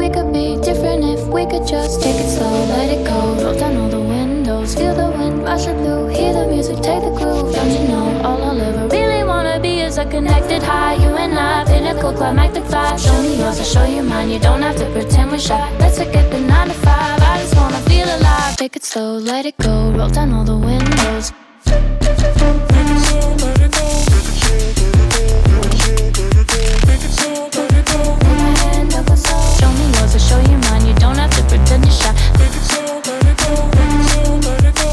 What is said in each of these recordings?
we could be different if we could just take it slow, let it go. Roll down all the windows, feel the wind rushing through, hear the music, take the groove. Don't you know all I'll ever really wanna be is a connected high. You and I, pinnacle, climactic flash. Show me yours, I'll show you mine. You don't have to pretend we're shy. Let's forget the 9 to 5. I just wanna feel alive. Take it slow, let it go. Roll down all the windows. Show me yours, I'll show you mine. You don't have to pretend you're shy. Take it slow, let it go. Take it slow, let it go.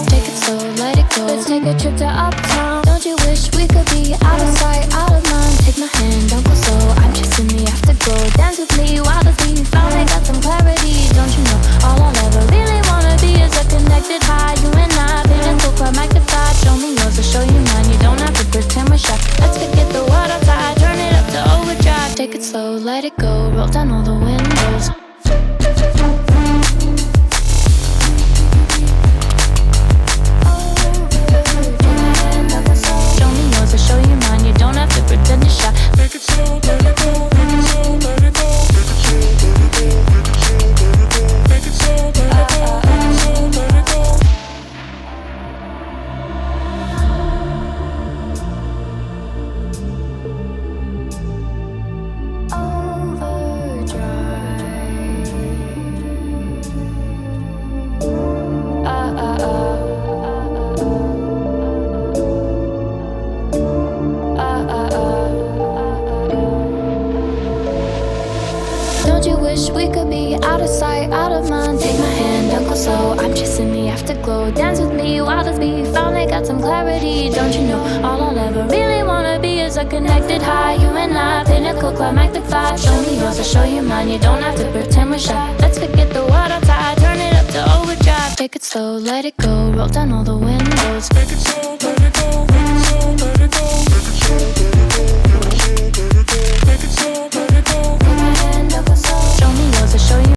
Take it slow, let it go. Let's take a trip to uptown. Don't you wish we could be out of sight, out of mind? Take my hand, don't go slow. I'm chasing the afterglow. Dance with me while the beat finally got some clarity. Don't you know all I'll ever really wanna be is a connected high. You and I, pinnacle, climactic flash. Show me yours, I'll show you mine. You don't have to pretend we're shy. Let's forget the world outside, turn it up to overdrive. Take it slow, let it go. Roll down all the windows. Show me yours, I'll show you mine. You don't have to pretend you're shy. Take it slow, let it go. Take it slow, let it go. Take it slow, let it go. Take it slow, let it go. Let it go. Don't you wish we could be out of sight, out of mind? Take my hand, don't go slow. I'm chasing the afterglow. Dance with me while the beat finally got some clarity. Don't you know all I'll ever really wanna be is a connected high. You and I, pinnacle, climactic flash. Show me yours, I'll show you mine. You don't have to pretend we're shy. Let's forget the world outside, turn it up to overdrive. Take it slow, let it go. Roll down all the windows. Take it slow.